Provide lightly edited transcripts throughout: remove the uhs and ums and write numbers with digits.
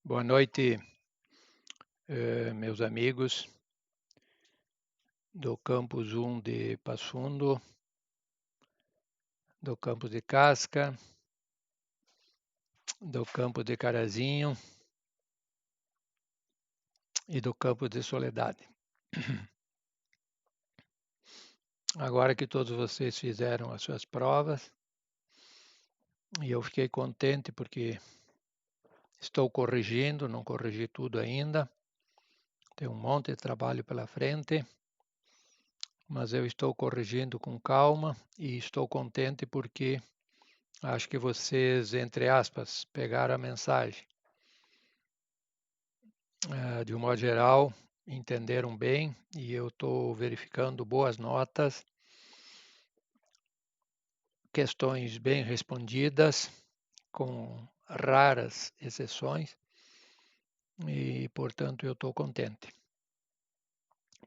Boa noite, meus amigos do Campus 1 de Passo Fundo, do Campus de Casca, do Campus de Carazinho e do Campus de Soledade. Agora que todos vocês fizeram as suas provas, e eu fiquei contente porque estou corrigindo, não corrigi tudo ainda, tem um monte de trabalho pela frente, mas eu estou corrigindo com calma e estou contente porque acho que vocês, entre aspas, pegaram a mensagem. De um modo geral, entenderam bem e eu estou verificando boas notas, questões bem respondidas, com raras exceções, e, portanto, eu estou contente.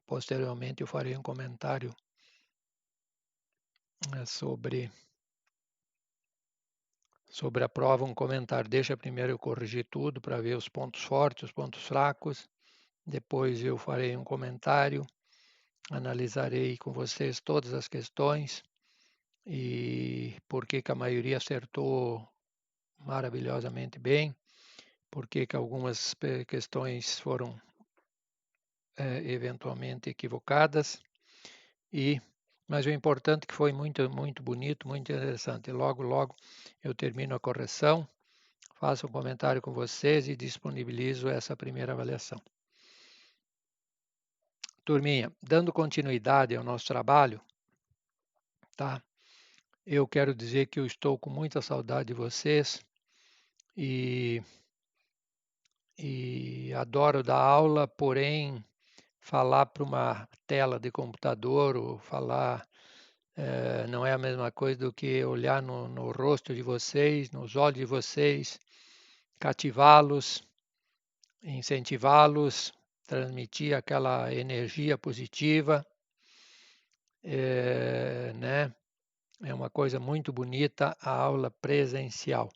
Posteriormente, eu farei um comentário sobre a prova, um comentário. Deixa primeiro eu corrigir tudo para ver os pontos fortes, os pontos fracos. Depois eu farei um comentário, analisarei com vocês todas as questões e por que a maioria acertou maravilhosamente bem, por que algumas questões foram eventualmente equivocadas, mas o importante é que foi muito, muito bonito, muito interessante. Logo, logo eu termino a correção, faço um comentário com vocês e disponibilizo essa primeira avaliação. Turminha, dando continuidade ao nosso trabalho, tá? Eu quero dizer que eu estou com muita saudade de vocês e adoro dar aula, porém falar para uma tela de computador ou falar não é a mesma coisa do que olhar no rosto de vocês, nos olhos de vocês, cativá-los, incentivá-los, transmitir aquela energia positiva, né? É uma coisa muito bonita a aula presencial.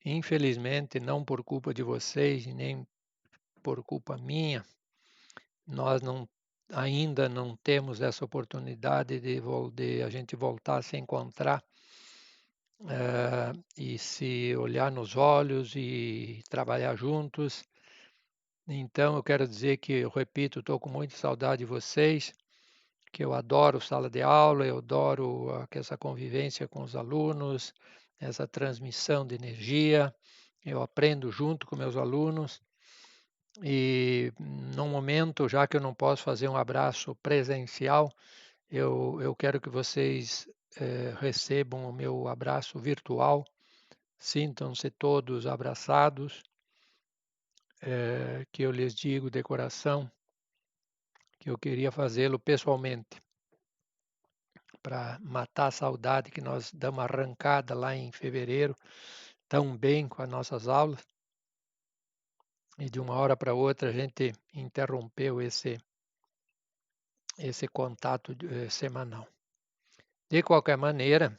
Infelizmente, não por culpa de vocês, nem por culpa minha, nós ainda não temos essa oportunidade de a gente voltar a se encontrar e se olhar nos olhos e trabalhar juntos. Então, eu quero dizer que, eu repito, estou com muita saudade de vocês, que eu adoro sala de aula, eu adoro essa convivência com os alunos, essa transmissão de energia, eu aprendo junto com meus alunos. E no momento, já que eu não posso fazer um abraço presencial, eu quero que vocês recebam o meu abraço virtual, sintam-se todos abraçados, que eu lhes digo de coração que eu queria fazê-lo pessoalmente, para matar a saudade que nós damos arrancada lá em fevereiro, tão bem com as nossas aulas, e de uma hora para outra a gente interrompeu esse contato semanal. De qualquer maneira,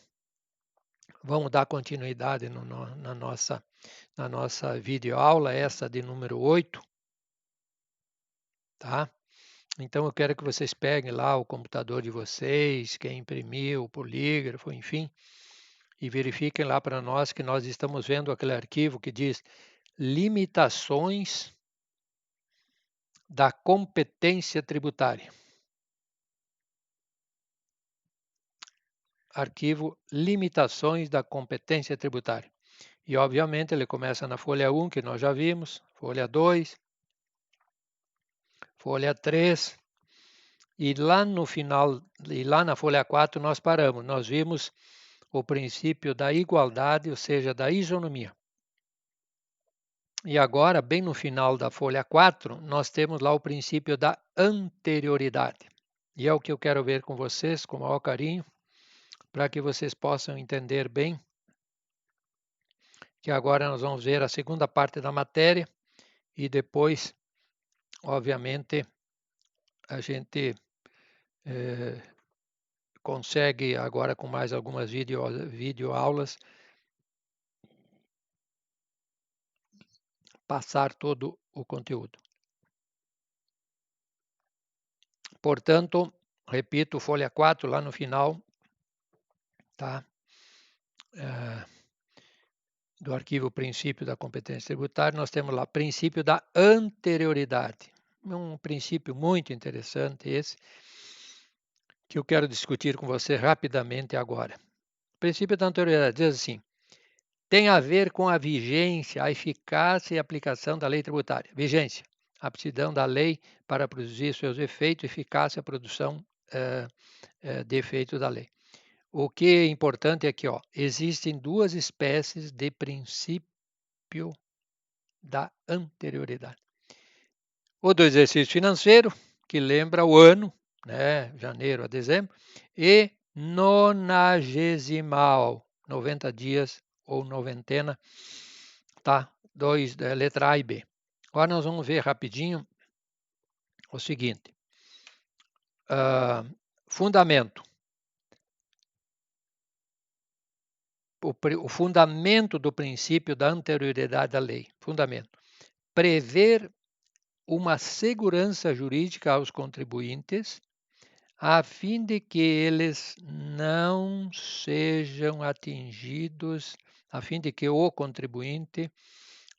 vamos dar continuidade na nossa videoaula, essa de número 8, tá? Então eu quero que vocês peguem lá o computador de vocês, quem imprimiu, o polígrafo, enfim, e verifiquem lá para nós que nós estamos vendo aquele arquivo que diz limitações da competência tributária. Arquivo limitações da competência tributária. E, obviamente, ele começa na folha 1, que nós já vimos, folha 2, folha 3, e lá no final, e lá na folha 4 nós paramos. Nós vimos o princípio da igualdade, ou seja, da isonomia. E agora, bem no final da folha 4, nós temos lá o princípio da anterioridade. E é o que eu quero ver com vocês, com o maior carinho, para que vocês possam entender bem que agora nós vamos ver a segunda parte da matéria e depois, obviamente, a gente consegue agora com mais algumas videoaulas passar todo o conteúdo. Portanto, repito, folha 4 lá no final, tá? Do arquivo princípio da competência tributária, nós temos lá princípio da anterioridade. Um princípio muito interessante esse, que eu quero discutir com você rapidamente agora. O princípio da anterioridade diz assim: tem a ver com a vigência, a eficácia e aplicação da lei tributária. Vigência, aptidão da lei para produzir seus efeitos, eficácia, produção de efeito da lei. O que é importante é que existem duas espécies de princípio da anterioridade. O do exercício financeiro, que lembra o ano, né, janeiro a dezembro, e nonagesimal, 90 dias ou noventena, tá? Letra A e B. Agora nós vamos ver rapidinho o seguinte. Fundamento. O fundamento do princípio da anterioridade da lei. Fundamento. Prever uma segurança jurídica aos contribuintes, a fim de que eles não sejam atingidos, a fim de que o contribuinte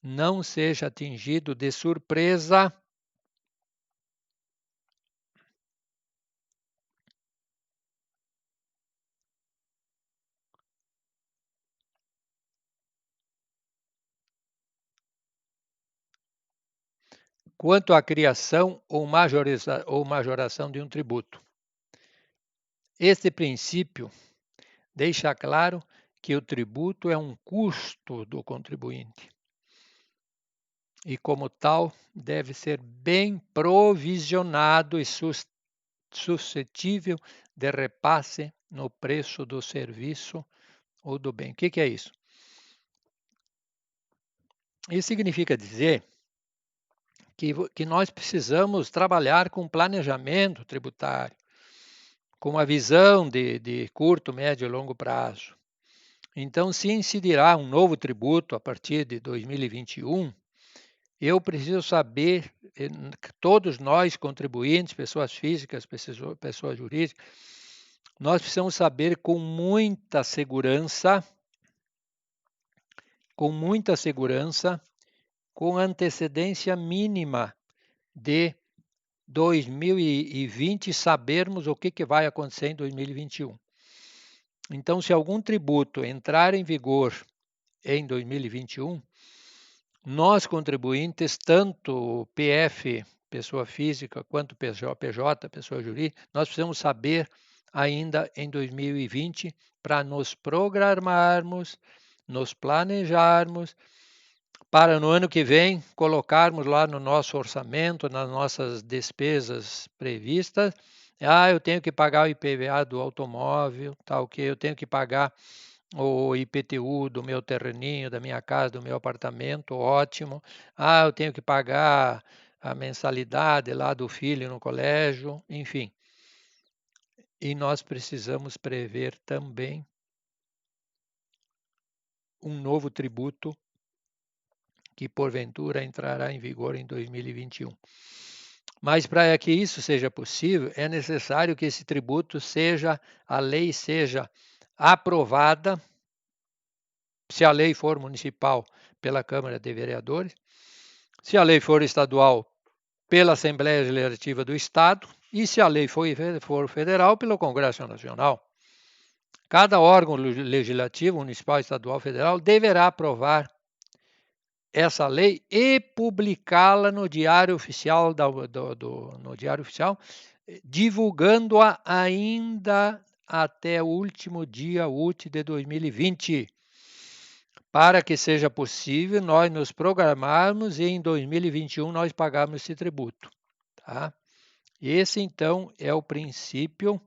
não seja atingido de surpresa quanto à criação ou majoração de um tributo. Este princípio deixa claro que o tributo é um custo do contribuinte e, como tal, deve ser bem provisionado e suscetível de repasse no preço do serviço ou do bem. O que é isso? Isso significa dizer que nós precisamos trabalhar com planejamento tributário, com uma visão de curto, médio e longo prazo. Então, se incidirá um novo tributo a partir de 2021, eu preciso saber, todos nós contribuintes, pessoas físicas, pessoas jurídicas, nós precisamos saber com muita segurança, com antecedência mínima de 2020, sabermos o que vai acontecer em 2021. Então, se algum tributo entrar em vigor em 2021, nós contribuintes, tanto PF, pessoa física, quanto PJ, pessoa jurídica, nós precisamos saber ainda em 2020 para nos programarmos, nos planejarmos, para no ano que vem colocarmos lá no nosso orçamento, nas nossas despesas previstas. Eu tenho que pagar o IPVA do automóvel, tá ok? Eu tenho que pagar o IPTU do meu terreninho, da minha casa, do meu apartamento, ótimo. Eu tenho que pagar a mensalidade lá do filho no colégio, enfim. E nós precisamos prever também um novo tributo que porventura entrará em vigor em 2021. Mas para que isso seja possível, é necessário que esse tributo a lei seja aprovada, se a lei for municipal, pela Câmara de Vereadores, se a lei for estadual, pela Assembleia Legislativa do Estado, e se a lei for federal, pelo Congresso Nacional. Cada órgão legislativo, municipal, estadual, federal, deverá aprovar essa lei e publicá-la no Diário Oficial, no Diário Oficial, divulgando-a ainda até o último dia útil de 2020, para que seja possível nós nos programarmos e em 2021 nós pagarmos esse tributo. Tá? Esse, então, é o princípio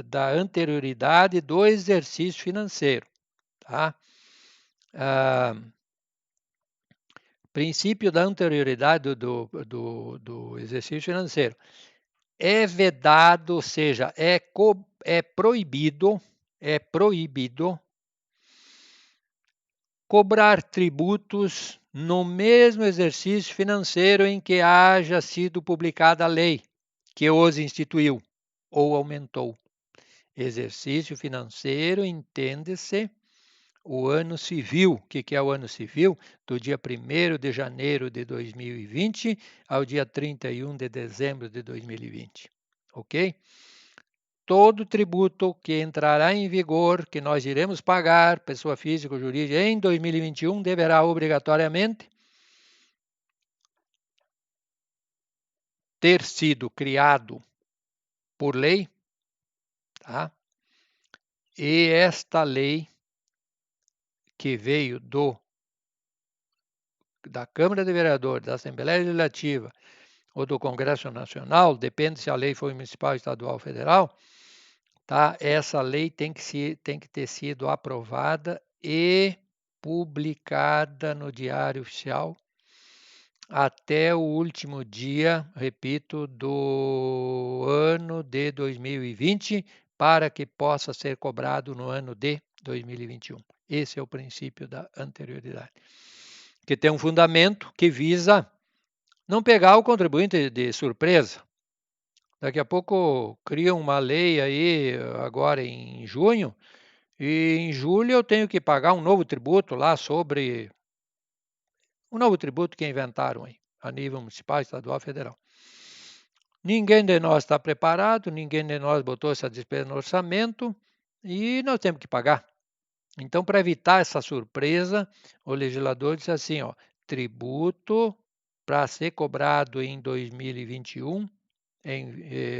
da anterioridade do exercício financeiro. Tá? Princípio da anterioridade do exercício financeiro. É vedado, ou seja, é proibido cobrar tributos no mesmo exercício financeiro em que haja sido publicada a lei que os instituiu ou aumentou. Exercício financeiro entende-se o ano civil. O que é o ano civil? Do dia 1º de janeiro de 2020 ao dia 31 de dezembro de 2020. Ok? Todo tributo que entrará em vigor, que nós iremos pagar, pessoa física ou jurídica, em 2021, deverá obrigatoriamente ter sido criado por lei, tá? E esta lei que veio da Câmara de Vereadores, da Assembleia Legislativa ou do Congresso Nacional, depende se a lei foi municipal, estadual ou federal, tá? Essa lei tem que ter sido aprovada e publicada no Diário Oficial até o último dia, repito, do ano de 2020, para que possa ser cobrado no ano de 2021. Esse é o princípio da anterioridade, que tem um fundamento que visa não pegar o contribuinte de surpresa. Daqui a pouco criam uma lei aí, agora em junho, e em julho eu tenho que pagar um novo tributo lá sobre um novo tributo que inventaram aí, a nível municipal, estadual, federal. Ninguém de nós está preparado, ninguém de nós botou essa despesa no orçamento e nós temos que pagar. Então, para evitar essa surpresa, o legislador disse assim, ó, tributo para ser cobrado em 2021,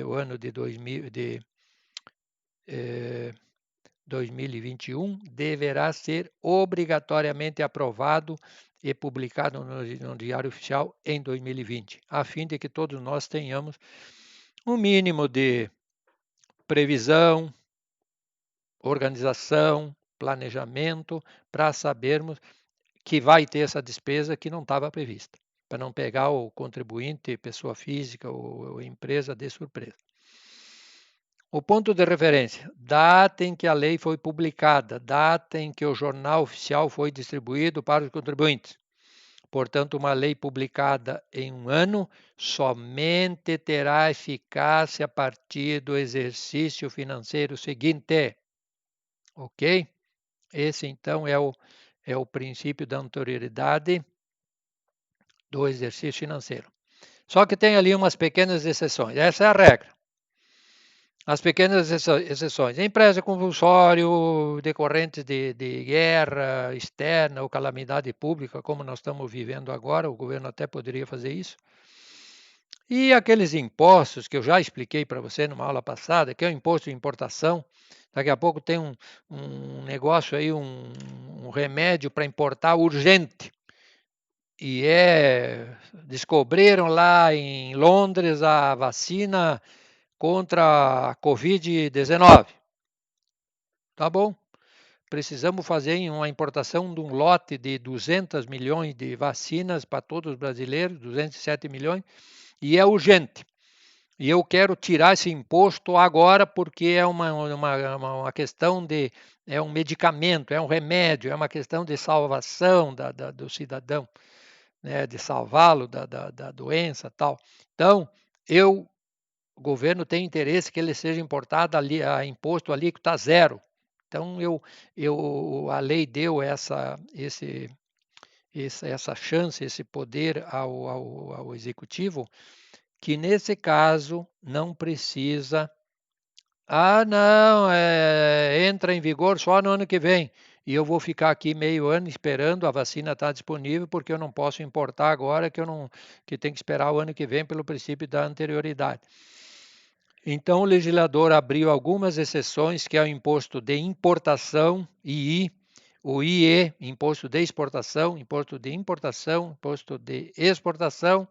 o ano de 2021, deverá ser obrigatoriamente aprovado e publicado no Diário Oficial em 2020, a fim de que todos nós tenhamos um mínimo de previsão, organização, planejamento, para sabermos que vai ter essa despesa que não estava prevista, para não pegar o contribuinte, pessoa física ou empresa de surpresa. O ponto de referência, data em que a lei foi publicada, data em que o jornal oficial foi distribuído para os contribuintes. Portanto, uma lei publicada em um ano somente terá eficácia a partir do exercício financeiro seguinte. Ok? Esse, então, é o princípio da anterioridade do exercício financeiro. Só que tem ali umas pequenas exceções. Essa é a regra. As pequenas exceções. Empresa compulsório, decorrentes de guerra externa ou calamidade pública, como nós estamos vivendo agora, o governo até poderia fazer isso. E aqueles impostos que eu já expliquei para você numa aula passada, que é o imposto de importação. Daqui a pouco tem um negócio aí, um remédio para importar urgente. E descobriram lá em Londres a vacina contra a Covid-19. Tá bom? Precisamos fazer uma importação de um lote de 200 milhões de vacinas para todos os brasileiros, 207 milhões, e é urgente. E eu quero tirar esse imposto agora porque é uma questão de... é um medicamento, é um remédio, é uma questão de salvação do cidadão, né, de salvá-lo da doença e tal. Então, o governo tem interesse que ele seja importado a imposto alíquota zero. Então, a lei deu essa chance, esse poder ao executivo, que nesse caso não precisa. Não, entra em vigor só no ano que vem. E eu vou ficar aqui meio ano esperando a vacina estar disponível, porque eu não posso importar agora, que tem que esperar o ano que vem pelo princípio da anterioridade. Então, o legislador abriu algumas exceções, que é o imposto de importação, II, o IE, imposto de exportação, imposto de importação, imposto de exportação,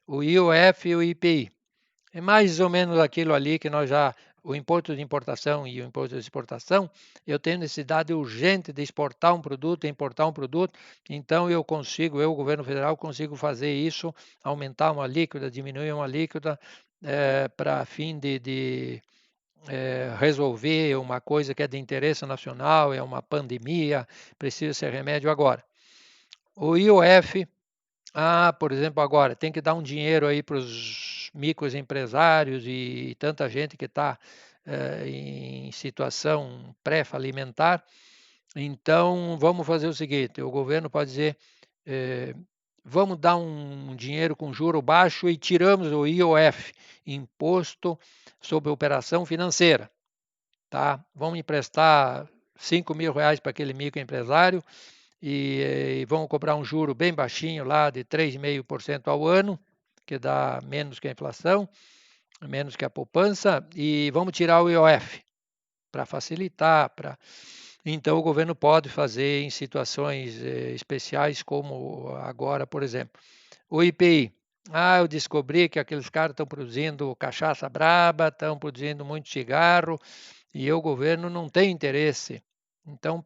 o IOF e o IPI. É mais ou menos aquilo ali que nós já... O imposto de importação e o imposto de exportação, eu tenho necessidade urgente de exportar um produto, importar um produto, então o governo federal, consigo fazer isso, aumentar uma alíquota, diminuir uma alíquota, para fim de resolver uma coisa que é de interesse nacional, é uma pandemia, precisa ser remédio agora. O IOF, por exemplo, agora tem que dar um dinheiro aí para os microempresários e tanta gente que está em situação pré-falimentar. Então, vamos fazer o seguinte: o governo pode dizer, vamos dar um dinheiro com juro baixo e tiramos o IOF, Imposto sobre Operação Financeira. Tá? Vamos emprestar R$ 5.000 para aquele microempresário e vamos cobrar um juro bem baixinho lá de 3,5% ao ano, que dá menos que a inflação, menos que a poupança, e vamos tirar o IOF para facilitar. Então, o governo pode fazer em situações especiais, como agora, por exemplo. O IPI. Eu descobri que aqueles caras estão produzindo cachaça braba, estão produzindo muito cigarro, e o governo não tem interesse. Então,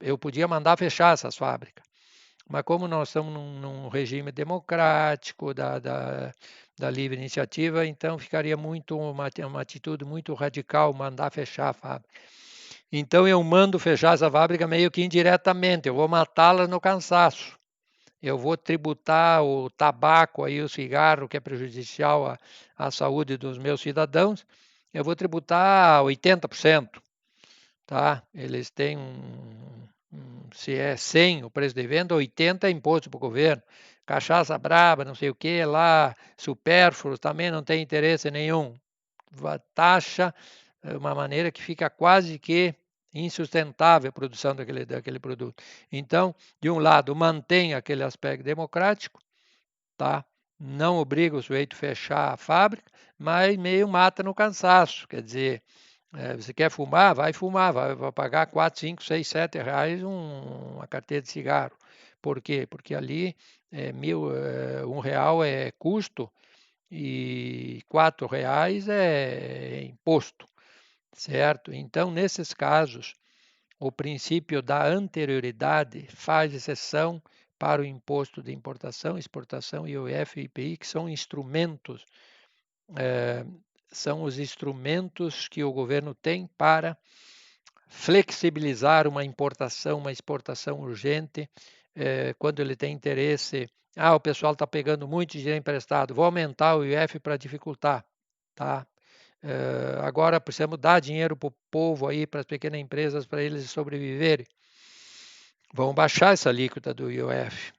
eu podia mandar fechar essas fábricas. Mas como nós estamos num regime democrático da livre iniciativa, então ficaria uma atitude muito radical mandar fechar a fábrica. Então eu mando fechar essa fábrica meio que indiretamente, eu vou matá-la no cansaço. Eu vou tributar o tabaco, aí, o cigarro, que é prejudicial à saúde dos meus cidadãos, eu vou tributar 80%. Tá? Eles têm se é 100 o preço de venda, 80 é imposto para o governo. Cachaça braba, não sei o que lá, supérfluos também não tem interesse nenhum. Taxa de uma maneira que fica quase que insustentável a produção daquele produto. Então, de um lado, mantém aquele aspecto democrático, tá? Não obriga o sujeito a fechar a fábrica, mas meio mata no cansaço. Quer dizer, você quer fumar? Vai fumar, vai pagar 4, 5, 6, 7 reais uma carteira de cigarro. Por quê? Porque ali R$ 1 é custo e R$ 4 é imposto, certo? Então, nesses casos, o princípio da anterioridade faz exceção para o imposto de importação, exportação, IOF e IPI, que são instrumentos, são os instrumentos que o governo tem para flexibilizar uma importação, uma exportação urgente, quando ele tem interesse. O pessoal está pegando muito dinheiro emprestado, vou aumentar o IOF para dificultar, tá? Agora precisamos dar dinheiro para o povo aí, para as pequenas empresas, para eles sobreviverem. Vão baixar essa alíquota do IOF.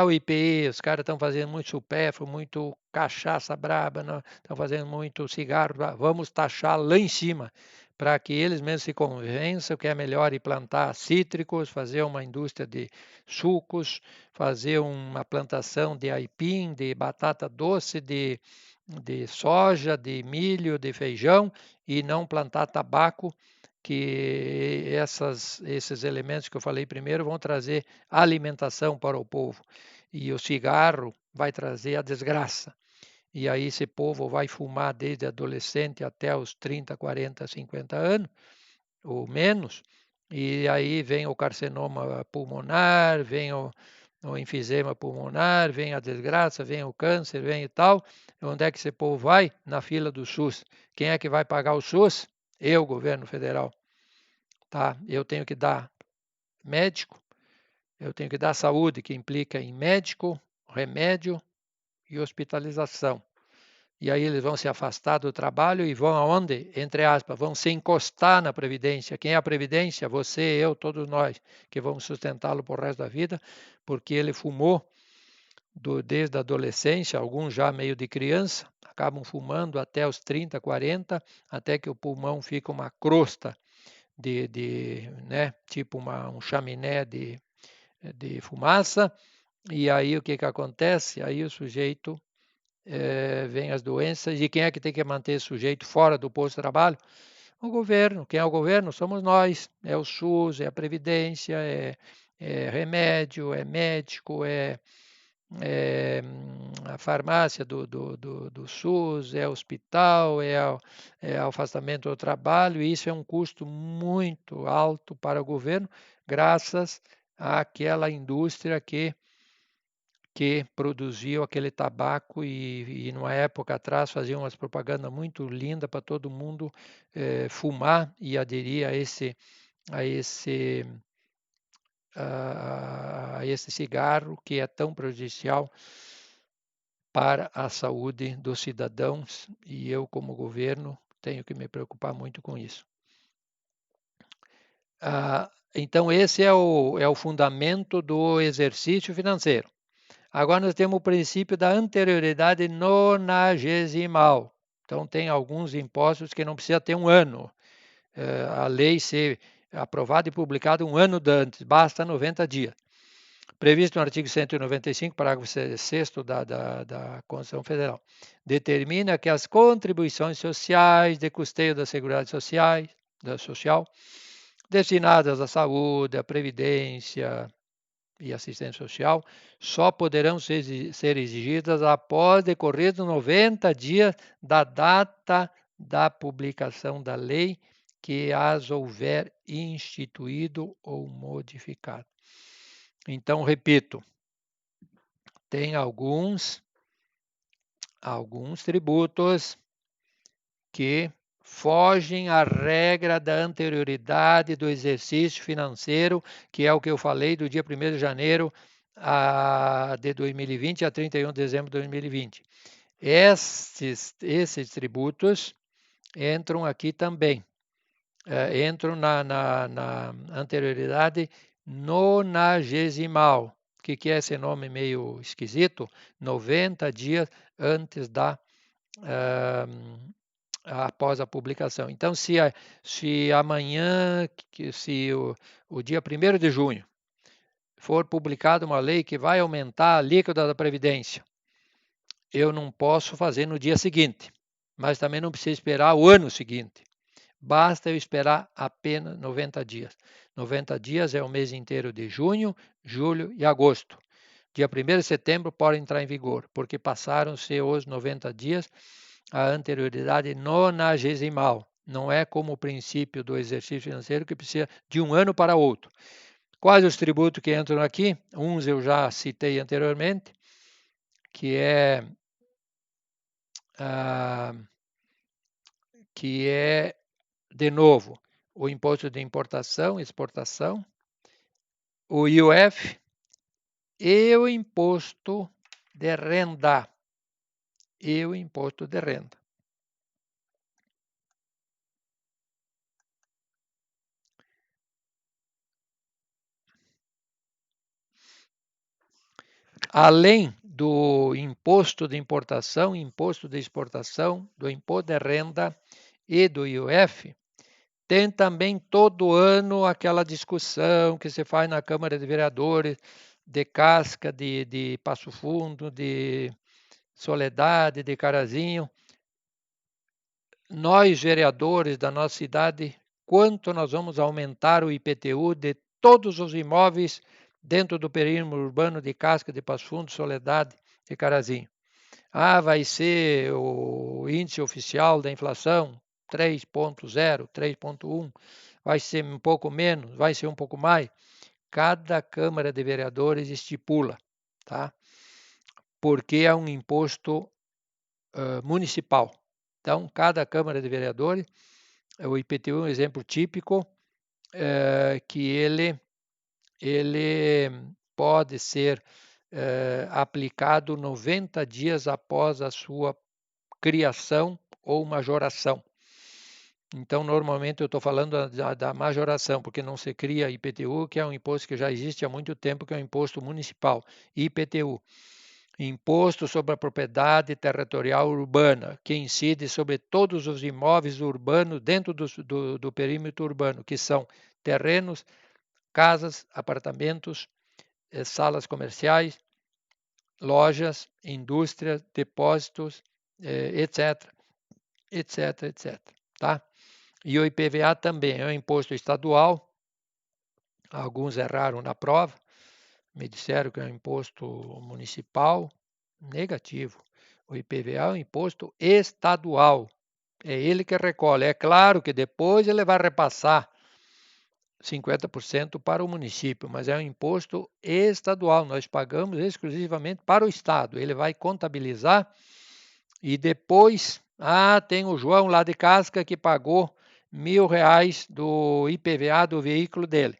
O IPI, os caras estão fazendo muito supérfluo, muito cachaça braba, estão fazendo muito cigarro. Vamos taxar lá em cima, para que eles mesmos se convençam que é melhor ir plantar cítricos, fazer uma indústria de sucos, fazer uma plantação de aipim, de batata doce, de soja, de milho, de feijão, e não plantar tabaco, que esses elementos que eu falei primeiro vão trazer alimentação para o povo. E o cigarro vai trazer a desgraça. E aí esse povo vai fumar desde adolescente até os 30, 40, 50 anos, ou menos, e aí vem o carcinoma pulmonar, vem o enfisema pulmonar, vem a desgraça, vem o câncer, vem e tal. Onde é que esse povo vai? Na fila do SUS. Quem é que vai pagar o SUS? Eu, governo federal. Tá? Eu tenho que dar médico, eu tenho que dar saúde, que implica em médico, remédio e hospitalização. E aí eles vão se afastar do trabalho e vão aonde? Entre aspas, vão se encostar na Previdência. Quem é a Previdência? Você, eu, todos nós, que vamos sustentá-lo por resto da vida, porque ele fumou desde a adolescência, alguns já meio de criança, acabam fumando até os 30, 40, até que o pulmão fica uma crosta né, tipo um chaminé de fumaça, e aí o que acontece? Aí o sujeito vem as doenças, e quem é que tem que manter o sujeito fora do posto de trabalho? O governo. Quem é o governo? Somos nós. É o SUS, é a Previdência, é remédio, é médico, a farmácia do SUS, é hospital, é afastamento do trabalho, e isso é um custo muito alto para o governo, graças àquela indústria que que produziu aquele tabaco e numa época atrás faziam umas propagandas muito lindas para todo mundo fumar e aderir a esse, a esse cigarro que é tão prejudicial para a saúde dos cidadãos e eu, como governo, tenho que me preocupar muito com isso. Então, esse é o fundamento do exercício financeiro. Agora nós temos o princípio da anterioridade nonagesimal. Então, tem alguns impostos que não precisa ter um ano. A lei ser aprovada e publicada um ano antes, basta 90 dias. Previsto no artigo 195, parágrafo 6º da Constituição Federal. Determina que as contribuições sociais de custeio da Seguridade Social, destinadas à saúde, à previdência e assistência social, só poderão ser exigidas após decorridos 90 dias da data da publicação da lei que as houver instituído ou modificado. Então, repito, tem alguns tributos que fogem à regra da anterioridade do exercício financeiro, que é o que eu falei do dia 1º de janeiro de 2020 a 31 de dezembro de 2020. Esses tributos entram aqui também. Entram na anterioridade nonagesimal. O que é esse nome meio esquisito? 90 dias antes após a publicação. Então, se amanhã, se o dia 1º de junho, for publicada uma lei que vai aumentar a alíquota da Previdência, eu não posso fazer no dia seguinte, mas também não preciso esperar o ano seguinte. Basta eu esperar apenas 90 dias. 90 dias é o mês inteiro de junho, julho e agosto. Dia 1º de setembro pode entrar em vigor, porque passaram-se os 90 dias a anterioridade nonagesimal. Não é como o princípio do exercício financeiro que precisa de um ano para outro. Quais os tributos que entram aqui? Uns eu já citei anteriormente, que é de novo, o imposto de importação e exportação, o IOF e o imposto de renda. Além do imposto de importação, imposto de exportação, do imposto de renda e do IOF, tem também todo ano aquela discussão que se faz na Câmara de Vereadores de Casca, de Passo Fundo, de Soledade, de Carazinho. Nós, vereadores da nossa cidade, quanto nós vamos aumentar o IPTU de todos os imóveis dentro do perímetro urbano de Casca, de Passo Fundo, Soledade e Carazinho? Vai ser o índice oficial da inflação, 3,0, 3,1, vai ser um pouco menos, vai ser um pouco mais. Cada Câmara de Vereadores estipula, tá? Porque é um imposto municipal. Então, cada Câmara de Vereadores, o IPTU é um exemplo típico, que ele pode ser aplicado 90 dias após a sua criação ou majoração. Então, normalmente eu estou falando da majoração, porque não se cria IPTU, que é um imposto que já existe há muito tempo, que é um imposto municipal, IPTU. Imposto sobre a propriedade territorial urbana, que incide sobre todos os imóveis urbanos dentro do perímetro urbano, que são terrenos, casas, apartamentos, salas comerciais, lojas, indústrias, depósitos, etc, etc, etc. Tá? E o IPVA também é um imposto estadual. Alguns erraram na prova, me disseram que é um imposto municipal. Negativo. O IPVA é um imposto estadual. É ele que recolhe. É claro que depois ele vai repassar 50% para o município, mas é um imposto estadual. Nós pagamos exclusivamente para o Estado. Ele vai contabilizar e depois, tem o João lá de Casca que pagou R$ 1.000 do IPVA do veículo dele.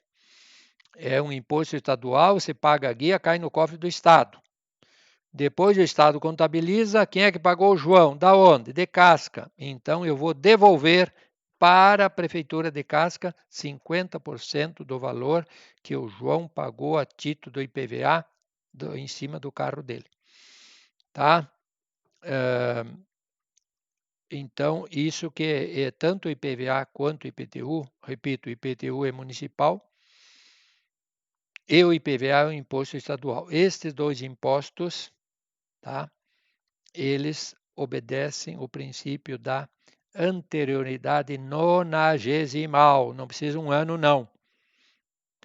É um imposto estadual, você paga a guia, cai no cofre do Estado. Depois o Estado contabiliza, quem é que pagou o João? Da onde? De Casca. Então eu vou devolver para a Prefeitura de Casca 50% do valor que o João pagou a título do IPVA em cima do carro dele. Tá? Então, isso que é tanto o IPVA quanto o IPTU, repito, o IPTU é municipal e o IPVA é um imposto estadual. Estes dois impostos, tá? Eles obedecem o princípio da anterioridade nonagesimal. Não precisa um ano, não.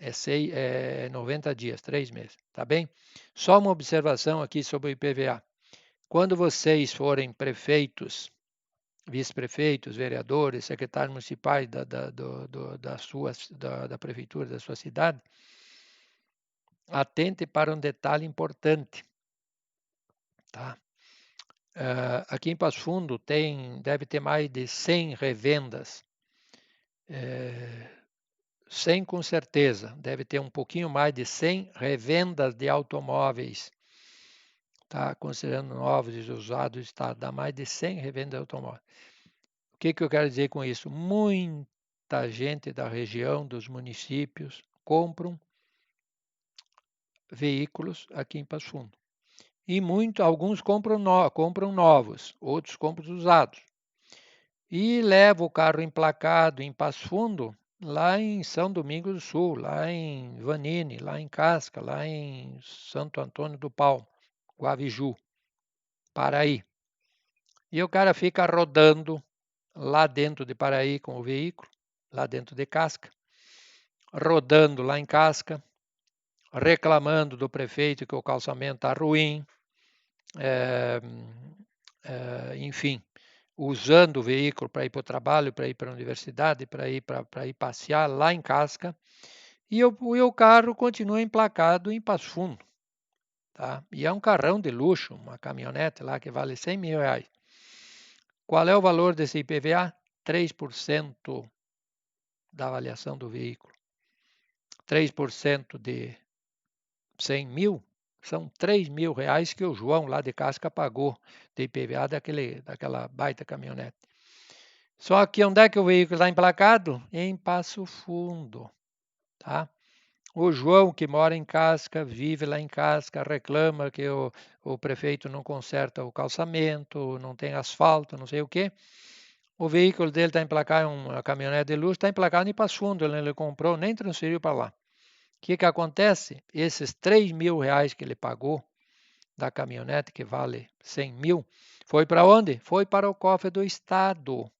É 90 dias, 3 meses, tá bem? Só uma observação aqui sobre o IPVA. Quando vocês forem prefeitos, vice-prefeitos, vereadores, secretários municipais da prefeitura da sua cidade, atente para um detalhe importante, tá? Aqui em Passo Fundo deve ter mais de 100 revendas, 100 com certeza, deve ter um pouquinho mais de 100 revendas de automóveis, tá? Considerando novos e usados, dá mais de 100 revendas de automóveis. O que eu quero dizer com isso? Muita gente da região, dos municípios, compram veículos aqui em Passo Fundo. E alguns compram novos, outros compram usados. E levam o carro emplacado em Passo Fundo, lá em São Domingos do Sul, lá em Vanini, lá em Casca, lá em Santo Antônio do Palmo, Guaviju, Paraí. E o cara fica rodando lá dentro de Paraí com o veículo, lá dentro de Casca, rodando lá em Casca, reclamando do prefeito que o calçamento está ruim, enfim, usando o veículo para ir para o trabalho, para ir para a universidade, para ir passear lá em Casca, e o carro continua emplacado em Passo Fundo. Tá? E é um carrão de luxo, uma caminhonete lá que vale R$ 100 mil. Qual é o valor desse IPVA? 3% da avaliação do veículo. 3% de 100 mil são R$ 3 mil que o João lá de Casca pagou de IPVA daquela baita caminhonete. Só que onde é que o veículo está emplacado? Em Passo Fundo. Tá? O João, que mora em Casca, vive lá em Casca, reclama que o prefeito não conserta o calçamento, não tem asfalto, não sei o quê. O veículo dele está emplacado, uma caminhonete de luxo, está emplacado em Passo Fundo, ele comprou, nem transferiu para lá. O que acontece? Esses R$ 3 mil que ele pagou da caminhonete, que vale 100 mil, foi para onde? Foi para o cofre do Estado.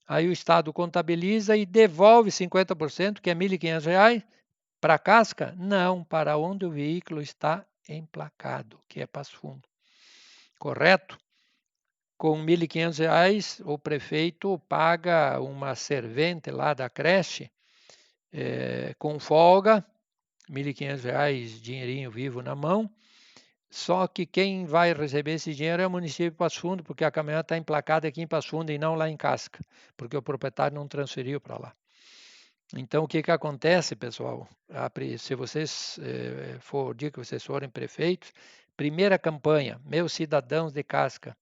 Aí o Estado contabiliza e devolve 50%, que é R$ 1.500, para a casca? Não, para onde o veículo está emplacado, que é Passo Fundo. Correto? Com R$ 1.500, o prefeito paga uma servente lá da creche com folga, R$ 1.500, dinheirinho vivo na mão. Só que quem vai receber esse dinheiro é o município de Passo Fundo, porque a caminhonete está emplacada aqui em Passo Fundo e não lá em Casca, porque o proprietário não transferiu para lá. Então, o que acontece, pessoal? Se vocês o dia que vocês forem prefeitos, primeira campanha, meus cidadãos de Casca,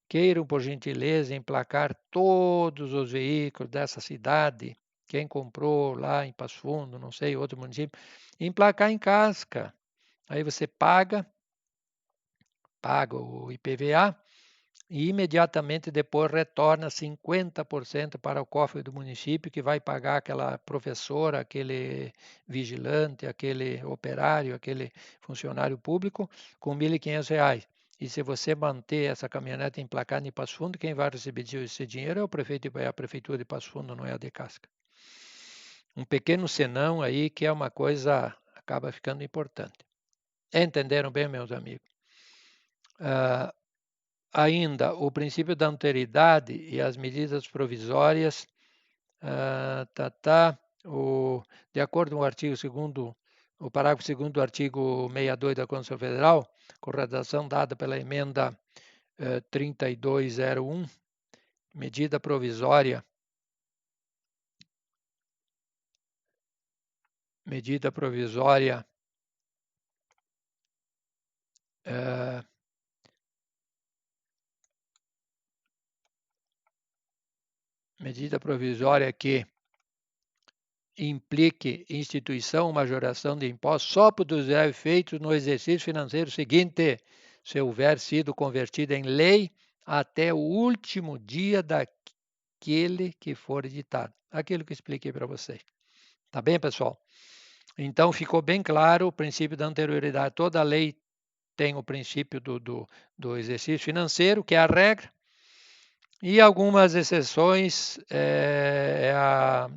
queiram, por gentileza, emplacar todos os veículos dessa cidade, quem comprou lá em Passo Fundo, não sei, outro município, emplacar em Casca. Aí você paga o IPVA e imediatamente depois retorna 50% para o cofre do município, que vai pagar aquela professora, aquele vigilante, aquele operário, aquele funcionário público com R$ 1.500. E se você manter essa caminhonete emplacada em Passo Fundo, quem vai receber esse dinheiro é o prefeito, é a prefeitura de Passo Fundo, não é a de Casca. Um pequeno senão aí que é uma coisa acaba ficando importante. Entenderam bem, meus amigos? Ainda o princípio da alteridade e as medidas provisórias, De acordo com o artigo 2º, o parágrafo 2º do artigo 62 da Constituição Federal, com redação dada pela emenda 3201, medida provisória, medida provisória que implique instituição ou majoração de impostos só poderá ser feito no exercício financeiro seguinte, se houver sido convertida em lei até o último dia daquele que for editado. Aquilo que eu expliquei para vocês. Tá bem, pessoal? Então, ficou bem claro o princípio da anterioridade. Toda lei tem o princípio do exercício financeiro, que é a regra, e algumas exceções é a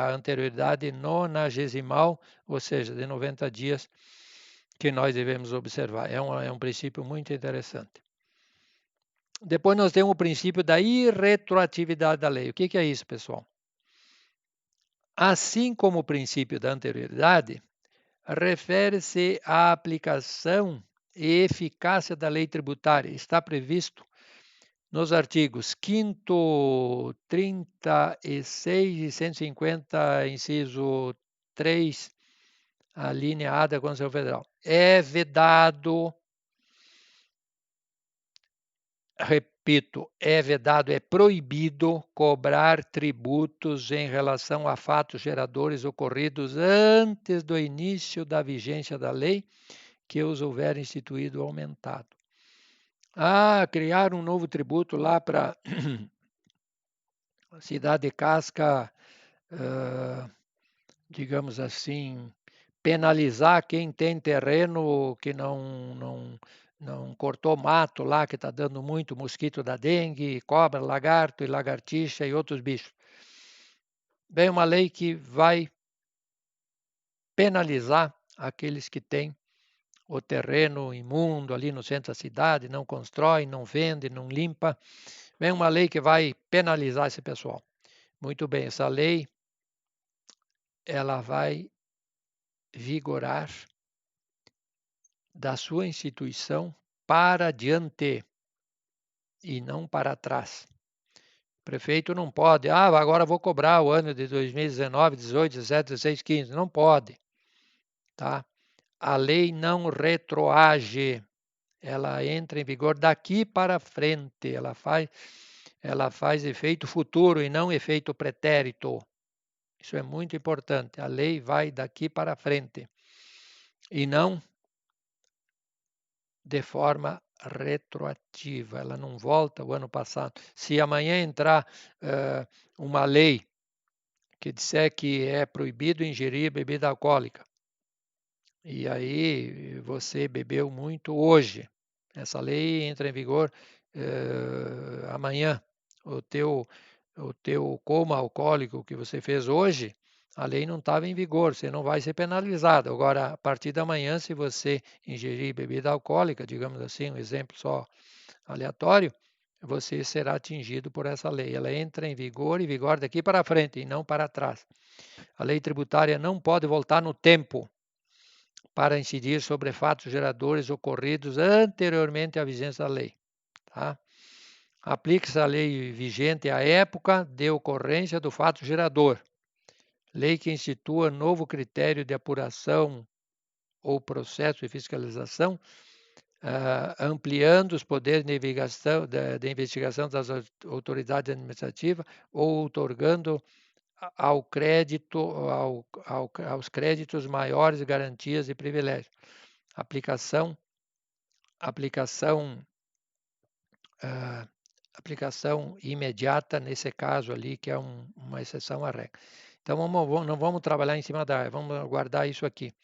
anterioridade nonagesimal, ou seja, de 90 dias, que nós devemos observar. É um princípio muito interessante. Depois nós temos o princípio da irretroatividade da lei. O que é isso, pessoal? Assim como o princípio da anterioridade, refere-se à aplicação e eficácia da lei tributária. Está previsto nos artigos 5º, 36 e 150, inciso 3, a linha A da Constituição Federal. É vedado, repito, é proibido cobrar tributos em relação a fatos geradores ocorridos antes do início da vigência da lei que os houver instituído ou aumentado. Criar um novo tributo lá para cidade de casca, digamos assim, penalizar quem tem terreno que não cortou mato lá, que está dando muito mosquito da dengue, cobra, lagarto e lagartixa e outros bichos. Vem uma lei que vai penalizar aqueles que têm o terreno imundo ali no centro da cidade, não constrói, não vende, não limpa. Vem uma lei que vai penalizar esse pessoal. Muito bem, essa lei ela vai vigorar da sua instituição para adiante e não para trás. O prefeito não pode, agora vou cobrar o ano de 2019, 18, 17, 16, 15. Não pode. Tá? A lei não retroage, ela entra em vigor daqui para frente, ela faz efeito futuro e não efeito pretérito. Isso é muito importante. A lei vai daqui para frente e não de forma retroativa. Ela não volta o ano passado. Se amanhã entrar uma lei que disser que é proibido ingerir bebida alcoólica, e aí você bebeu muito hoje, essa lei entra em vigor amanhã. O teu coma alcoólico que você fez hoje, a lei não estava em vigor, você não vai ser penalizado. Agora, a partir da manhã, se você ingerir bebida alcoólica, digamos assim, um exemplo só aleatório, você será atingido por essa lei. Ela entra em vigor e vigora daqui para frente e não para trás. A lei tributária não pode voltar no tempo para incidir sobre fatos geradores ocorridos anteriormente à vigência da lei. Tá? Aplica-se a lei vigente à época de ocorrência do fato gerador. Lei que institua novo critério de apuração ou processo de fiscalização, ampliando os poderes de investigação das autoridades administrativas ou outorgando aos créditos maiores garantias e privilégios. Aplicação imediata nesse caso ali, que é uma exceção à regra. Então, não vamos trabalhar em cima da área, vamos guardar isso aqui.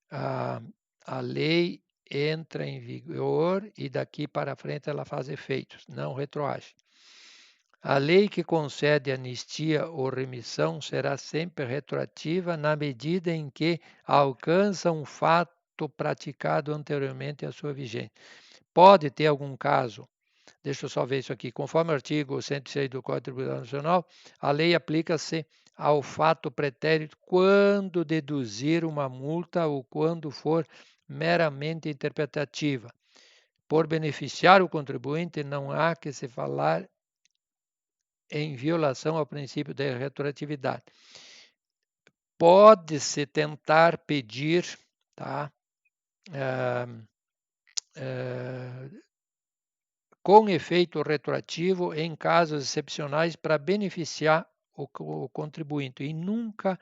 A lei entra em vigor e daqui para frente ela faz efeitos, não retroage. A lei que concede anistia ou remissão será sempre retroativa na medida em que alcança um fato praticado anteriormente à sua vigência. Pode ter algum caso deixa eu só ver isso aqui, conforme o artigo 106 do Código Tributário Nacional, a lei aplica-se ao fato pretérito quando deduzir uma multa ou quando for meramente interpretativa. Por beneficiar o contribuinte, não há que se falar em violação ao princípio da retroatividade. Pode-se tentar pedir, tá? Com efeito retroativo em casos excepcionais para beneficiar o contribuinte e nunca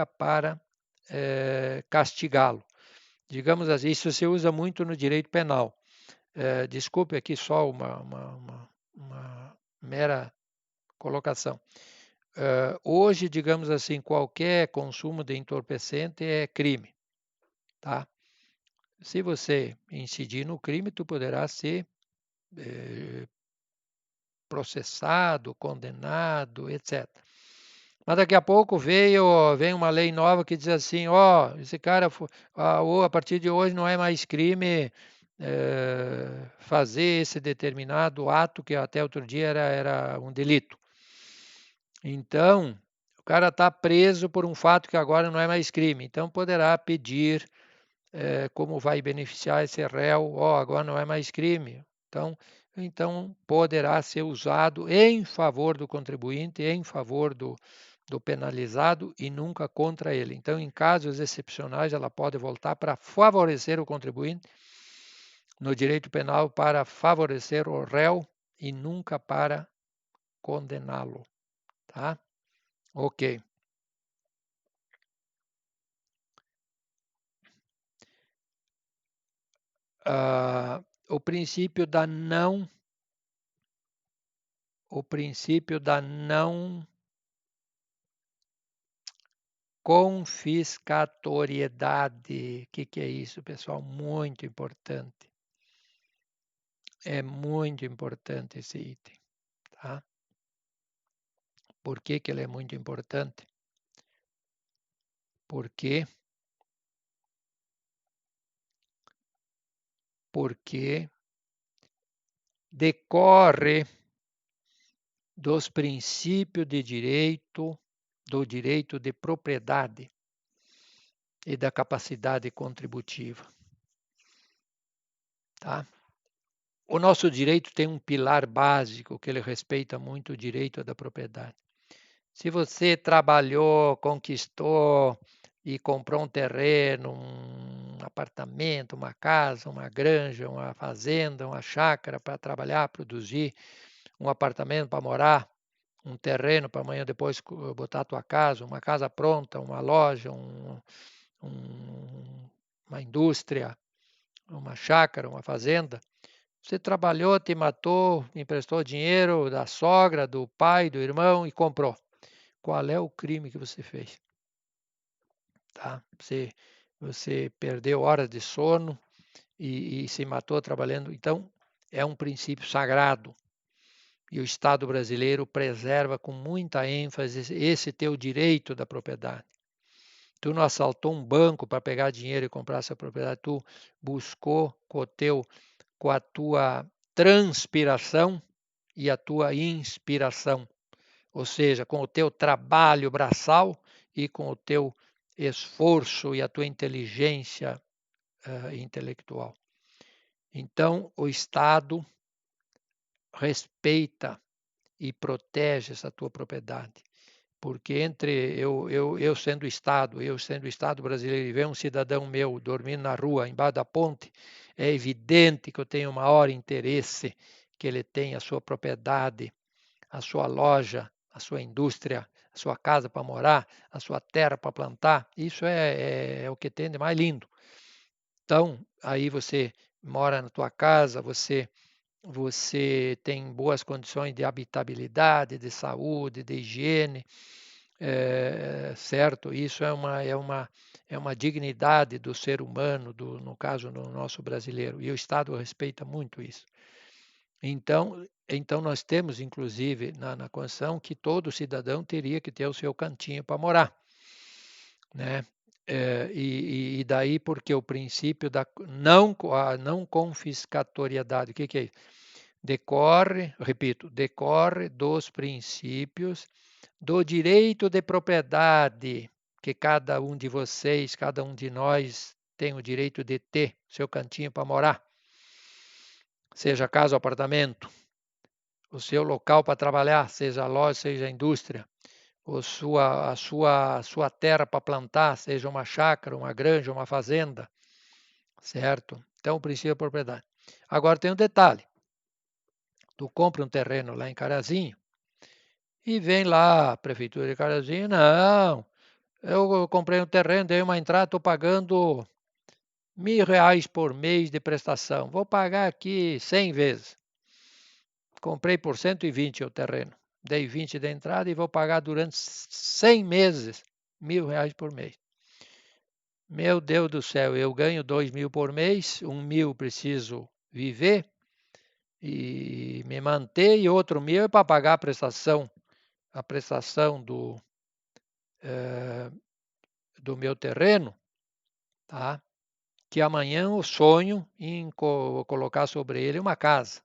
para castigá-lo. Digamos assim, isso se usa muito no direito penal. Desculpe aqui só uma mera colocação. Hoje, digamos assim, qualquer consumo de entorpecente é crime, tá? Se você incidir no crime, tu poderá ser processado, condenado, etc. Mas daqui a pouco vem uma lei nova que diz assim, esse cara, a partir de hoje não é mais crime fazer esse determinado ato que até outro dia era um delito. Então, o cara está preso por um fato que agora não é mais crime. Então, poderá pedir como vai beneficiar esse réu, agora não é mais crime. Então, poderá ser usado em favor do contribuinte, em favor do penalizado e nunca contra ele. Então, em casos excepcionais, ela pode voltar para favorecer o contribuinte no direito penal, para favorecer o réu e nunca para condená-lo. Tá? Ok. O princípio da não confiscatoriedade. O que é isso, pessoal? Muito importante. É muito importante esse item. Tá? Por que ele é muito importante? Porque decorre dos princípios de direito, do direito de propriedade e da capacidade contributiva. Tá? O nosso direito tem um pilar básico que ele respeita muito o direito da propriedade. Se você trabalhou, conquistou e comprou um terreno, um apartamento, uma casa, uma granja, uma fazenda, uma chácara para trabalhar, produzir, um apartamento para morar, um terreno para amanhã depois botar a tua casa, uma casa pronta, uma loja, uma indústria, uma chácara, uma fazenda. Você trabalhou, te matou, emprestou dinheiro da sogra, do pai, do irmão e comprou. Qual é o crime que você fez? Tá? Você perdeu horas de sono e se matou trabalhando. Então, é um princípio sagrado. E o Estado brasileiro preserva com muita ênfase esse teu direito da propriedade. Tu não assaltou um banco para pegar dinheiro e comprar essa propriedade, tu buscou com a tua transpiração e a tua inspiração, ou seja, com o teu trabalho braçal e com o teu esforço e a tua inteligência intelectual. Então, o Estado respeita e protege essa tua propriedade. Porque entre eu sendo Estado brasileiro e ver um cidadão meu dormindo na rua, embaixo da ponte, é evidente que eu tenho o maior interesse que ele tenha a sua propriedade, a sua loja, a sua indústria, a sua casa para morar, a sua terra para plantar. Isso é o que tem de mais lindo. Então, aí você mora na tua casa, você tem boas condições de habitabilidade, de saúde, de higiene, certo? Isso é uma dignidade do ser humano, no caso, no nosso brasileiro, e o Estado respeita muito isso. Então nós temos, inclusive, na Constituição, que todo cidadão teria que ter o seu cantinho para morar. Né? E daí porque o princípio da a não confiscatoriedade, o que é isso? decorre dos princípios do direito de propriedade, que cada um de vocês, cada um de nós tem o direito de ter seu cantinho para morar, seja casa ou apartamento, o seu local para trabalhar, seja loja, seja indústria, ou a sua terra para plantar, seja uma chácara, uma granja, uma fazenda, certo? Então, o princípio da propriedade. Agora tem um detalhe. Tu compra um terreno lá em Carazinho e vem lá a prefeitura de Carazinho, não, eu comprei um terreno, dei uma entrada, estou pagando R$ 1.000 por mês de prestação, vou pagar aqui 100 vezes. Comprei por 120 o terreno, dei 20 de entrada e vou pagar durante 100 meses R$ 1.000 por mês. Meu Deus do céu, eu ganho 2.000 por mês, 1.000 preciso viver e me manter e outro 1.000 é para pagar a prestação do meu terreno, tá? Que amanhã eu sonho em colocar sobre ele uma casa.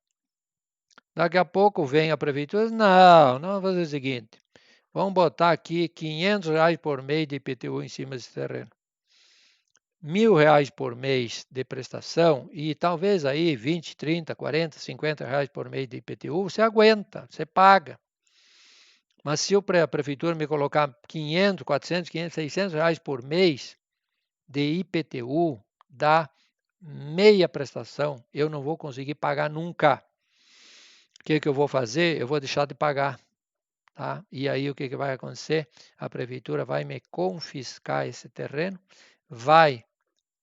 Daqui a pouco vem a prefeitura, não, vamos fazer o seguinte, vamos botar aqui R$ 500 por mês de IPTU em cima desse terreno. R$ 1.000 por mês de prestação e talvez aí 20, 30, 40, R$ 50 por mês de IPTU, você aguenta, você paga. Mas se a prefeitura me colocar 500, 400, 500, R$ 600 por mês de IPTU, dá meia prestação, eu não vou conseguir pagar nunca. O que eu vou fazer? Eu vou deixar de pagar. Tá? E aí o que vai acontecer? A prefeitura vai me confiscar esse terreno, vai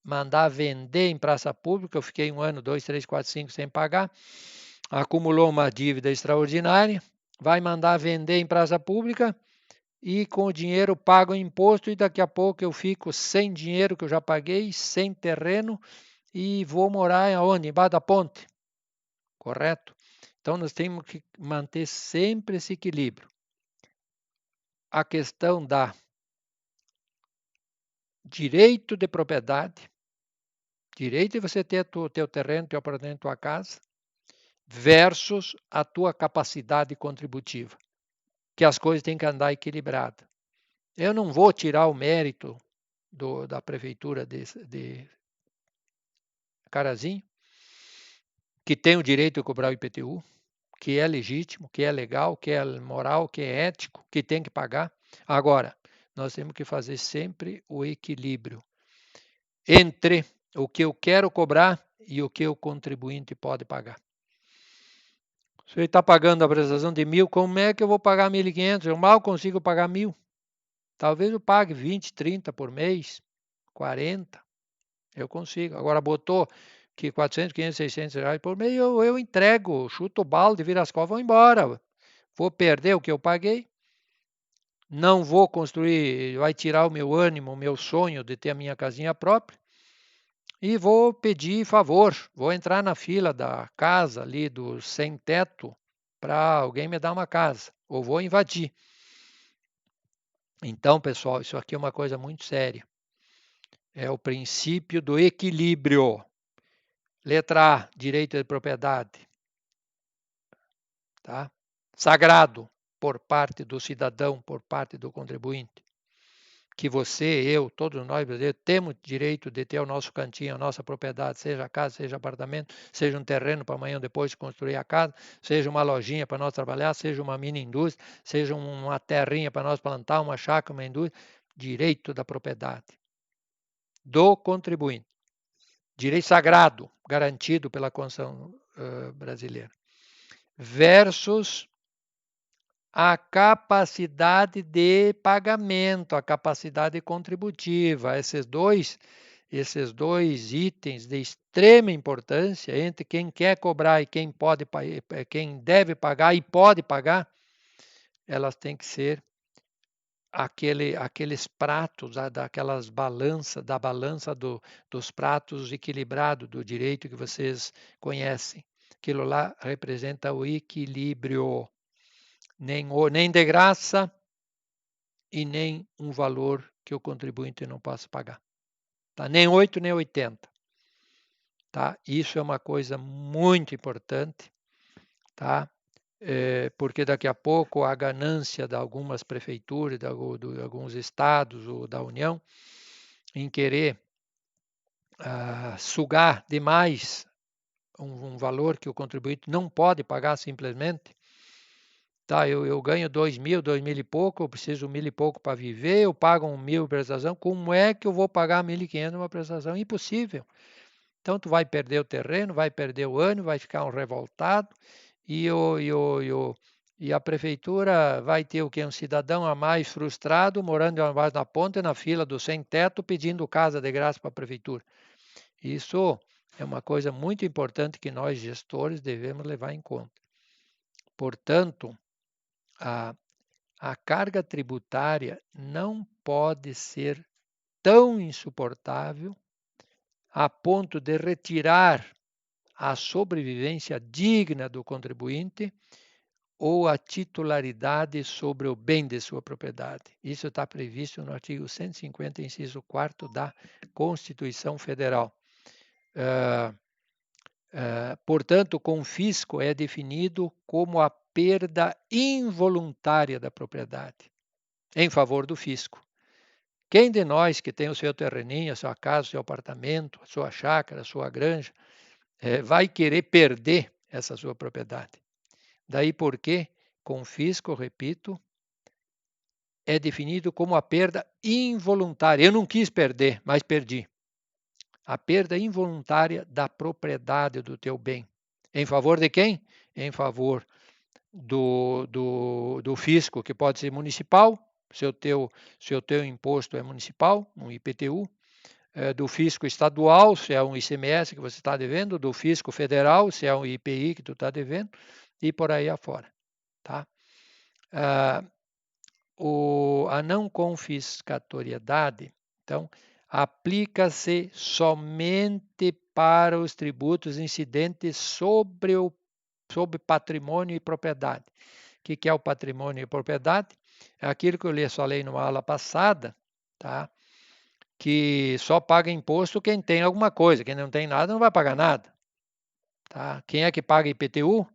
mandar vender em praça pública, eu fiquei 1 ano, 2, 3, 4, 5 sem pagar, acumulou uma dívida extraordinária, vai mandar vender em praça pública e com o dinheiro pago o imposto e daqui a pouco eu fico sem dinheiro que eu já paguei, sem terreno e vou morar aonde? Embaixo da ponte, correto? Então nós temos que manter sempre esse equilíbrio. A questão da direito de propriedade, direito de você ter o teu terreno, teu apartamento, tua casa, versus a tua capacidade contributiva, que as coisas têm que andar equilibradas. Eu não vou tirar o mérito da prefeitura de Carazinho, que tem o direito de cobrar o IPTU, que é legítimo, que é legal, que é moral, que é ético, que tem que pagar. Agora, nós temos que fazer sempre o equilíbrio entre o que eu quero cobrar e o que o contribuinte pode pagar. Se ele está pagando a prestação de 1.000, como é que eu vou pagar 1.500? Eu mal consigo pagar 1.000. Talvez eu pague 20, 30 por mês, 40, eu consigo. Agora botou que 400, 500, 600 reais por mês, eu entrego, chuto o balde, viro as costas, vou embora. Vou perder o que eu paguei, não vou construir, vai tirar o meu ânimo, o meu sonho de ter a minha casinha própria e vou pedir favor, vou entrar na fila da casa ali do sem teto para alguém me dar uma casa, ou vou invadir. Então, pessoal, isso aqui é uma coisa muito séria. É o princípio do equilíbrio. Letra A, direito de propriedade. Tá? Sagrado por parte do cidadão, por parte do contribuinte. Que você, eu, todos nós brasileiros, temos direito de ter o nosso cantinho, a nossa propriedade, seja casa, seja apartamento, seja um terreno para amanhã ou depois construir a casa, seja uma lojinha para nós trabalhar, seja uma mini indústria, seja uma terrinha para nós plantar, uma chácara, uma indústria. Direito da propriedade do contribuinte. Direito sagrado, garantido pela Constituição brasileira. Versus a capacidade de pagamento, a capacidade contributiva. Esses dois itens de extrema importância entre quem quer cobrar e quem deve pagar e pode pagar, elas têm que ser aqueles pratos, daquelas balanças, da balança dos pratos equilibrados do direito que vocês conhecem. Aquilo lá representa o equilíbrio. Nem de graça e nem um valor que o contribuinte não possa pagar. Tá? Nem 8, nem 80. Tá? Isso é uma coisa muito importante tá? Porque daqui a pouco a ganância de algumas prefeituras, de alguns estados ou da União, em querer sugar demais um valor que o contribuinte não pode pagar simplesmente. Tá, eu ganho 2.000 e pouco, eu preciso 1.000 e pouco para viver, eu pago 1.000 prestação, como é que eu vou pagar 1.500 uma prestação? Impossível. Então, tu vai perder o terreno, vai perder o ano, vai ficar um revoltado e, e a prefeitura vai ter o quê? Um cidadão a mais frustrado, morando mais na ponta, na fila do sem-teto, pedindo casa de graça para a prefeitura. Isso é uma coisa muito importante que nós, gestores, devemos levar em conta. Portanto, a, a carga tributária não pode ser tão insuportável a ponto de retirar a sobrevivência digna do contribuinte ou a titularidade sobre o bem de sua propriedade. Isso está previsto no artigo 150, inciso 4 da Constituição Federal. Portanto, o confisco é definido como a perda involuntária da propriedade, em favor do fisco. Quem de nós que tem o seu terreninho, a sua casa, o seu apartamento, a sua chácara, a sua granja, vai querer perder essa sua propriedade? Daí porque confisco, repito, é definido como a perda involuntária. Eu não quis perder, mas perdi. A perda involuntária da propriedade do teu bem. Em favor de quem? Em favor do fisco, que pode ser municipal, se o teu imposto é municipal, um IPTU, do fisco estadual, se é um ICMS que você está devendo, do fisco federal, se é um IPI que tu está devendo, e por aí afora. Tá? A não confiscatoriedade, então, aplica-se somente para os tributos incidentes sobre patrimônio e propriedade. O que é o patrimônio e propriedade? É aquilo que eu falei numa aula passada, tá? Que só paga imposto quem tem alguma coisa, quem não tem nada não vai pagar nada. Tá? Quem é que paga IPTU?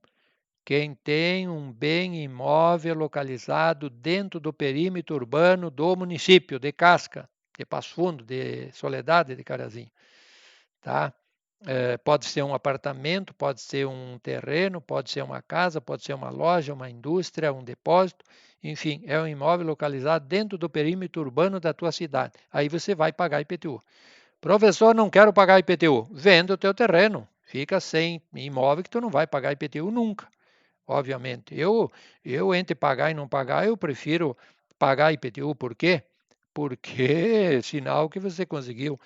Quem tem um bem imóvel localizado dentro do perímetro urbano do município de Casca, de Passo Fundo, de Soledade, de Carazinho. Tá? Pode ser um apartamento, pode ser um terreno, pode ser uma casa, pode ser uma loja, uma indústria, um depósito, enfim, é um imóvel localizado dentro do perímetro urbano da tua cidade. Aí você vai pagar IPTU. Professor, não quero pagar IPTU. Vende o teu terreno, fica sem imóvel que tu não vai pagar IPTU nunca. Obviamente. Eu entre pagar e não pagar, eu prefiro pagar IPTU. Por quê? Porque é sinal que você conseguiu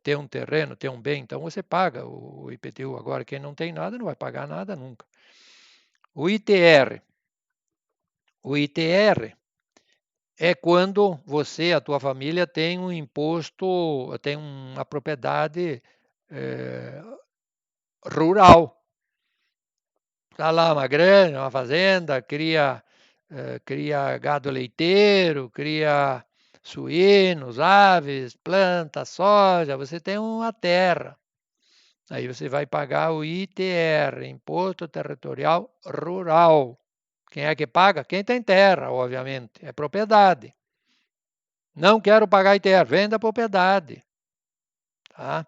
ter um terreno, ter um bem, então você paga o IPTU. Agora, quem não tem nada, não vai pagar nada nunca. O ITR. O ITR é quando você, a tua família, tem um imposto, tem uma propriedade rural. Está lá uma granja, uma fazenda, cria gado leiteiro, cria suínos, aves, planta, soja, você tem uma terra. Aí você vai pagar o ITR, Imposto Territorial Rural. Quem é que paga? Quem tem terra, obviamente, é propriedade. Não quero pagar ITR, venda a propriedade. Tá?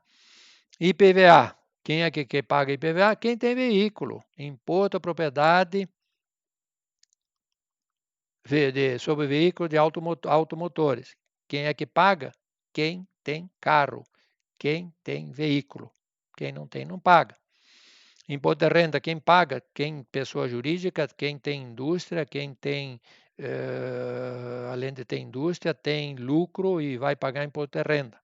IPVA. Quem é que paga IPVA? Quem tem veículo. Imposto à propriedade sobre veículo de automotores. Quem é que paga? Quem tem carro, quem tem veículo. Quem não tem, não paga. Imposto de renda, quem paga? Quem pessoa jurídica, quem tem indústria, quem tem, além de ter indústria, tem lucro e vai pagar imposto de renda.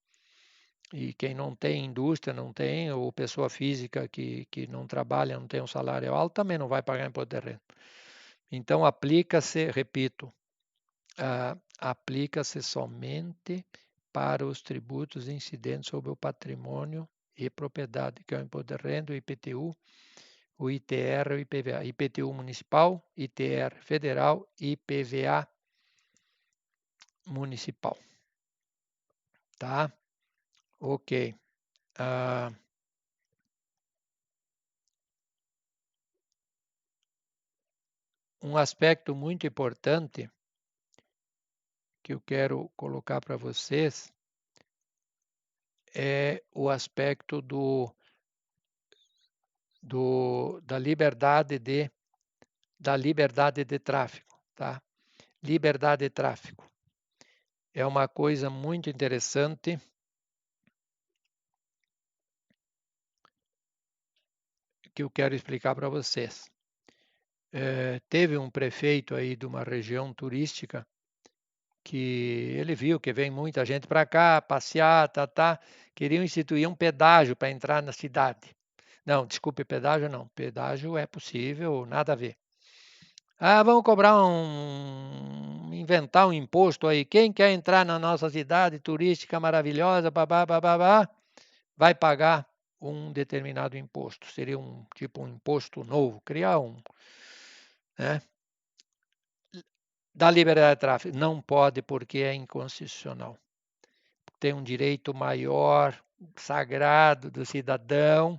E quem não tem indústria, não tem, ou pessoa física que não trabalha, não tem um salário alto, também não vai pagar imposto de renda. Então, aplica-se, repito, aplica-se somente para os tributos incidentes sobre o patrimônio e propriedade, que é o imposto de renda, o IPTU, o ITR e o IPVA. IPTU municipal, ITR federal e IPVA municipal. Tá? Ok. Um aspecto muito importante que eu quero colocar para vocês é o aspecto da liberdade de tráfego, tá? Liberdade de tráfego é uma coisa muito interessante que eu quero explicar para vocês. Teve um prefeito aí de uma região turística que ele viu que vem muita gente para cá passear, queriam instituir um pedágio para entrar na cidade. Não, desculpe, pedágio não. Pedágio é possível, nada a ver. Vamos inventar um imposto aí. Quem quer entrar na nossa cidade turística maravilhosa, babá, babá, babá, vai pagar um determinado imposto. Seria um tipo um imposto novo, criar um, né? Da liberdade de tráfego. Não pode porque é inconstitucional. Tem um direito maior, sagrado do cidadão,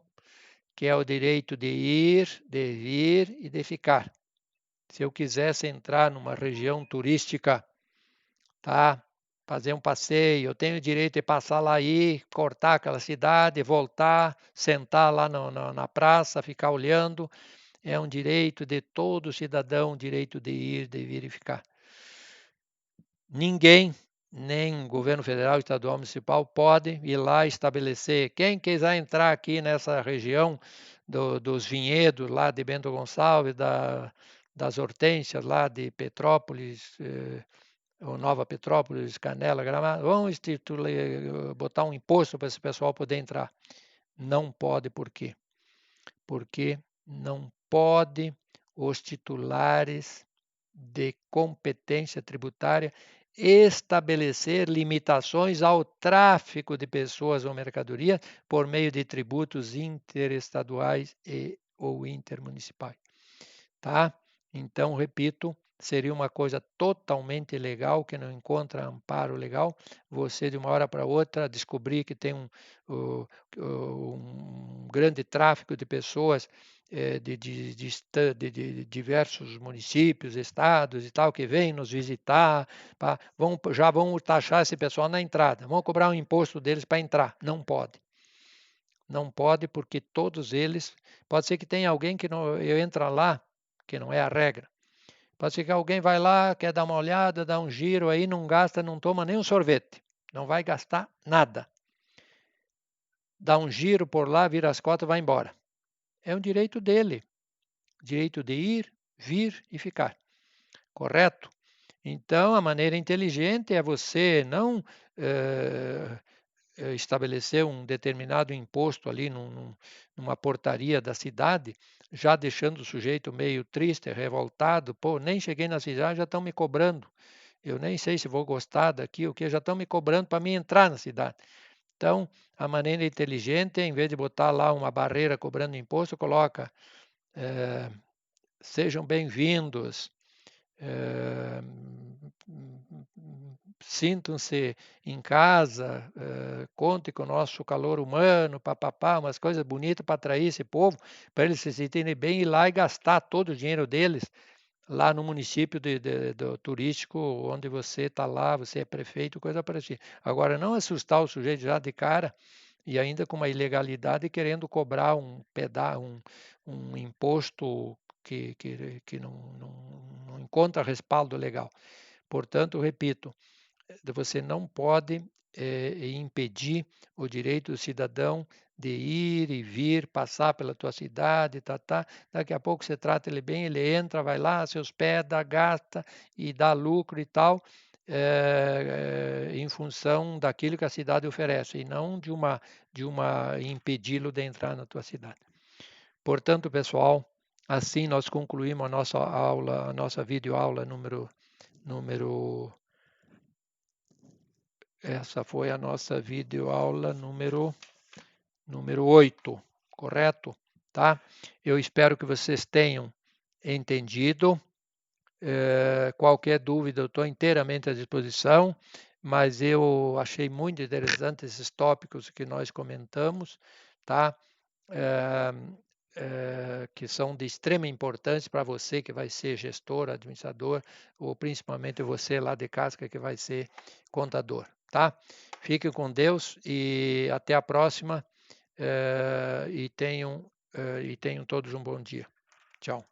que é o direito de ir, de vir e de ficar. Se eu quisesse entrar numa região turística, tá? Fazer um passeio, eu tenho o direito de passar lá aí, cortar aquela cidade, voltar, sentar lá na praça, ficar olhando. É um direito de todo cidadão, o direito de ir, de vir e ficar. Ninguém, nem governo federal, estadual, municipal, pode ir lá estabelecer. Quem quiser entrar aqui nessa região dos vinhedos, lá de Bento Gonçalves, das hortênsias, lá de Petrópolis, ou Nova Petrópolis, Canela, Gramado, vão botar um imposto para esse pessoal poder entrar. Não pode, por quê? Porque não pode os titulares de competência tributária estabelecer limitações ao tráfico de pessoas ou mercadorias por meio de tributos interestaduais ou intermunicipais, tá? Então, repito, seria uma coisa totalmente ilegal, que não encontra amparo legal, você de uma hora para outra descobrir que tem um grande tráfico de pessoas de diversos municípios, estados e tal, que vêm nos visitar, já vão taxar esse pessoal na entrada, vão cobrar um imposto deles para entrar. Não pode. Não pode, porque todos eles, pode ser que tenha alguém que não entra lá, que não é a regra. Pode ser que alguém vai lá, quer dar uma olhada, dá um giro aí, não gasta, não toma nem um sorvete. Não vai gastar nada. Dá um giro por lá, vira as costas e vai embora. É um direito dele. Direito de ir, vir e ficar. Correto? Então, a maneira inteligente é você não estabelecer um determinado imposto ali numa portaria da cidade, já deixando o sujeito meio triste, revoltado. Pô, nem cheguei na cidade, já estão me cobrando. Eu nem sei se vou gostar daqui, o que já estão me cobrando para mim entrar na cidade. Então, a maneira inteligente, em vez de botar lá uma barreira cobrando imposto, coloca sejam bem-vindos, sintam-se em casa, conte com o nosso calor humano, papapá, umas coisas bonitas para atrair esse povo, para eles se sentirem bem e ir lá e gastar todo o dinheiro deles lá no município do turístico onde você está lá, você é prefeito, coisa parecida. Agora, não assustar o sujeito já de cara e ainda com uma ilegalidade querendo cobrar um imposto que não encontra respaldo legal. Portanto, repito, você não pode impedir o direito do cidadão de ir e vir, passar pela tua cidade, daqui a pouco você trata ele bem, ele entra, vai lá, se hospeda, gasta e dá lucro e tal, em função daquilo que a cidade oferece, e não de uma impedi-lo de entrar na tua cidade. Portanto, pessoal, assim nós concluímos a nossa aula, a nossa videoaula número essa foi a nossa videoaula número 8, correto? Tá? Eu espero que vocês tenham entendido. Qualquer dúvida, eu estou inteiramente à disposição, mas eu achei muito interessante esses tópicos que nós comentamos, tá? que são de extrema importância para você que vai ser gestor, administrador, ou principalmente você lá de casca que vai ser contador, tá? Fique com Deus e até a próxima, e tenham todos um bom dia. Tchau.